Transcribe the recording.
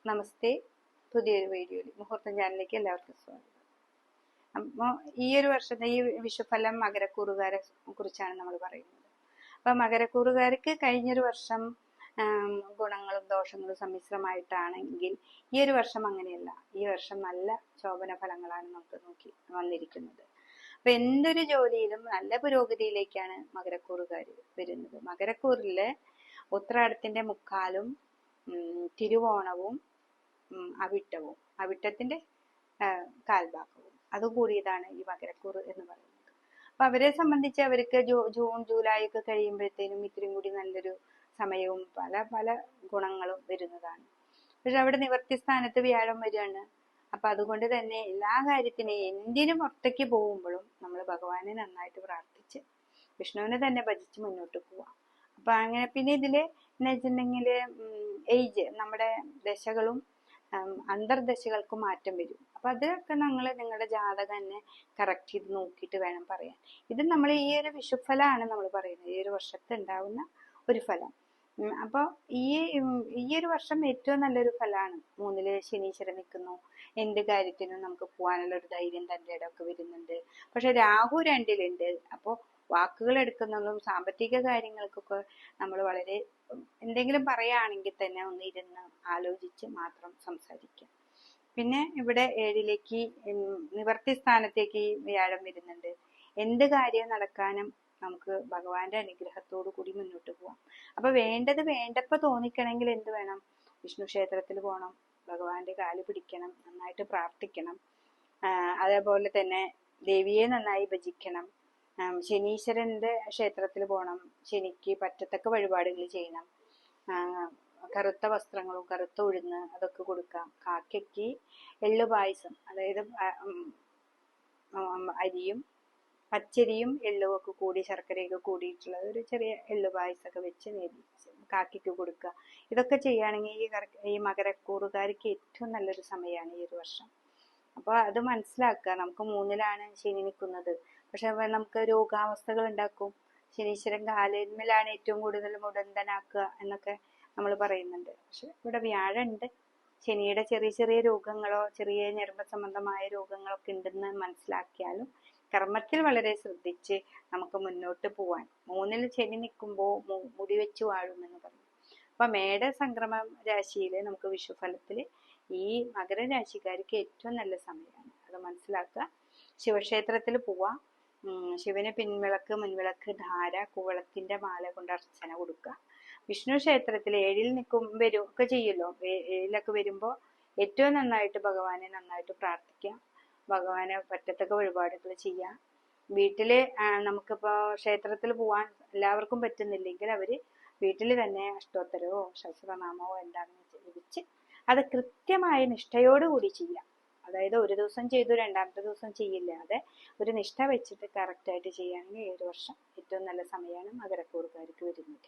നമസ്തേ. പുതിയൊരു വീഡിയോയിൽ മുഹൂർത്തം ചാനലിലേക്ക് എല്ലാവർക്കും സ്വാഗതം. അപ്പോൾ ഈ ഒരു വർഷത്തെ ഈ വിഷുഫലം മകരക്കൂറുകാരെ കുറിച്ചാണ് നമ്മൾ പറയുന്നത്. അപ്പൊ മകരക്കൂറുകാർക്ക് കഴിഞ്ഞൊരു വർഷം ഗുണങ്ങളും ദോഷങ്ങളും സമ്മിശ്രമായിട്ടാണെങ്കിൽ ഈ ഒരു വർഷം അങ്ങനെയല്ല. ഈ വർഷം നല്ല ശോഭന ഫലങ്ങളാണ് നമുക്ക് നോക്കി വന്നിരിക്കുന്നത്. അപ്പൊ എന്തൊരു ജോലിയിലും നല്ല പുരോഗതിയിലേക്കാണ് മകരക്കൂറുകാർ വരുന്നത്. മകരക്കൂറിലെ ഉത്രാടത്തിന്റെ മുക്കാലും തിരുവോണവും അവിട്ടത്തിന്റെ കാൽഭാഗവും അതുകൂടിയതാണ് ഈ മകരക്കൂറ് എന്ന് പറയുന്നത്. അപ്പൊ അവരെ സംബന്ധിച്ച് അവർക്ക് ജൂൺ ജൂലൈ ഒക്കെ കഴിയുമ്പോഴത്തേനും ഇത്തിരി കൂടി നല്ലൊരു സമയവും പല പല ഗുണങ്ങളും വരുന്നതാണ്. പക്ഷെ അവിടെ നിവർത്തി സ്ഥാനത്ത് വ്യാഴം വരികയാണ്. അപ്പൊ അതുകൊണ്ട് തന്നെ എല്ലാ കാര്യത്തിനും എന്തിനും ഒറ്റയ്ക്ക് പോകുമ്പോഴും നമ്മൾ ഭഗവാനെ നന്നായിട്ട് പ്രാർത്ഥിച്ച് വിഷ്ണുവിനെ തന്നെ ഭജിച്ച് മുന്നോട്ട് പോവാം. അപ്പൊ അങ്ങനെ പിന്നെ ഇതില് എന്ന് വെച്ചിട്ടുണ്ടെങ്കിൽ ഏജ് നമ്മുടെ ദശകളും അന്തർദശകൾക്ക് മാറ്റം വരും. അപ്പൊ അതൊക്കെ നിങ്ങളുടെ ജാതകം തന്നെ കറക്റ്റ് ചെയ്ത് നോക്കിയിട്ട് വേണം പറയാൻ. ഇത് നമ്മൾ ഈ ഒരു വിഷുഫലമാണ് നമ്മൾ പറയുന്നത്, ഈ ഒരു വർഷത്തെ ഉണ്ടാവുന്ന ഒരു ഫലം. അപ്പൊ ഈ ഒരു വർഷം ഏറ്റവും നല്ലൊരു ഫലമാണ്. 3-ല് ശനീശ്വരൻ നിൽക്കുന്നു. എന്ത് കാര്യത്തിനും നമുക്ക് പോകാനുള്ള ഒരു ധൈര്യം തന്റെ ഇടമൊക്കെ വരുന്നുണ്ട്. പക്ഷെ രാഹു 2-ലുണ്ട്. അപ്പോ വാക്കുകൾ എടുക്കുന്നതും സാമ്പത്തിക കാര്യങ്ങൾക്കൊക്കെ നമ്മൾ വളരെ എന്തെങ്കിലും പറയുകയാണെങ്കിൽ തന്നെ ഒന്ന് ഇരുന്ന് ആലോചിച്ച് മാത്രം സംസാരിക്കുക. പിന്നെ ഇവിടെ 7-ലേക്ക് നിവർത്തി സ്ഥാനത്തേക്ക് വ്യാഴം വരുന്നുണ്ട്. എന്ത് കാര്യം നടക്കാനും നമുക്ക് ഭഗവാന്റെ അനുഗ്രഹത്തോടു കൂടി മുന്നോട്ട് പോവാം. അപ്പൊ വേണ്ടത് വേണ്ടപ്പോ തോന്നിക്കണമെങ്കിൽ എന്ത് വേണം? വിഷ്ണു ക്ഷേത്രത്തിൽ പോകണം, ഭഗവാന്റെ കാല് പിടിക്കണം, നന്നായിട്ട് പ്രാർത്ഥിക്കണം. അതേപോലെ തന്നെ ദേവിയെ നന്നായി ഭജിക്കണം. ശനീശ്വരന്റെ ക്ഷേത്രത്തിൽ പോകണം, ശനിക്ക് പറ്റത്തക്ക വഴിപാടുകൾ ചെയ്യണം. കറുത്ത വസ്ത്രങ്ങളും കറുത്ത ഉഴുന്ന് അതൊക്കെ കൊടുക്കാം. കാക്കയ്ക്ക് എള്ളുപായസം, അതായത് അരിയും പച്ചരിയും എള്ളും ഒക്കെ കൂടി ശർക്കരയൊക്കെ കൂടിയിട്ടുള്ള ഒരു ചെറിയ എള്ളുപായസമൊക്കെ വെച്ച് കാക്കയ്ക്ക് കൊടുക്കുക. ഇതൊക്കെ ചെയ്യുകയാണെങ്കിൽ ഈ മകരക്കൂറുകാർക്ക് ഏറ്റവും നല്ലൊരു സമയമാണ് ഈ ഒരു വർഷം. അപ്പൊ അത് മനസ്സിലാക്കുക. നമുക്ക് 3-ലാണ് ശനി നിൽക്കുന്നത്. പക്ഷെ നമുക്ക് രോഗാവസ്ഥകൾ ഉണ്ടാക്കും. ശനീശ്വരൻ കാലിന്മേലാണ് ഏറ്റവും കൂടുതൽ മുടന്തനാക്കുക എന്നൊക്കെ നമ്മൾ പറയുന്നുണ്ട്. പക്ഷെ ഇവിടെ വ്യാഴമുണ്ട്. ശനിയുടെ ചെറിയ ചെറിയ രോഗങ്ങളോ ചെറിയ ഞരമ്പ് സംബന്ധമായ രോഗങ്ങളൊക്കെ ഉണ്ടെന്ന് മനസ്സിലാക്കിയാലും കർമ്മത്തിൽ വളരെ ശ്രദ്ധിച്ച് നമുക്ക് മുന്നോട്ട് പോവാൻ. 3-ൽ ശനി നിൽക്കുമ്പോൾ മുടി വെച്ച് വാഴുമെന്ന് പറയും. അപ്പൊ മേട സംക്രമ രാശിയില് നമുക്ക് വിഷുഫലത്തില് ഈ മകരരാശിക്കാർക്ക് ഏറ്റവും നല്ല സമയമാണ്. അത് മനസ്സിലാക്കുക. ശിവക്ഷേത്രത്തിൽ പോവാം. ശിവന് പിൻവിളക്ക്, മുൻവിളക്ക്, ധാര, കുവളത്തിന്റെ മാല കൊണ്ട് അർച്ചന കൊടുക്കുക. വിഷ്ണു ക്ഷേത്രത്തിൽ 7-ൽ വരും ഒക്കെ ചെയ്യുമല്ലോ. 7-ലൊക്കെ വരുമ്പോ ഏറ്റവും നന്നായിട്ട് ഭഗവാനെ നന്നായിട്ട് പ്രാർത്ഥിക്കാം. ഭഗവാനെ പറ്റത്തക്ക വഴിപാടുകൾ ചെയ്യാം. വീട്ടില് നമുക്കിപ്പോ ക്ഷേത്രത്തിൽ പോവാൻ എല്ലാവർക്കും പറ്റുന്നില്ലെങ്കിൽ അവര് വീട്ടിൽ തന്നെ അഷ്ടോത്തരവോ സഹസ്രനാമമോ എന്താണെന്ന് ജപിച്ച് അത് കൃത്യമായ നിഷ്ഠയോടുകൂടി ചെയ്യാം. അതായത് ഒരു ദിവസം ചെയ്തു രണ്ടാമത്തെ ദിവസം ചെയ്യില്ലാതെ ഒരു നിഷ്ഠ വെച്ചിട്ട് കറക്റ്റായിട്ട് ചെയ്യുകയാണെങ്കിൽ 7 വർഷം ഏറ്റവും നല്ല സമയമാണ് മകരക്കൂറുകാർക്ക് വരുന്നത്.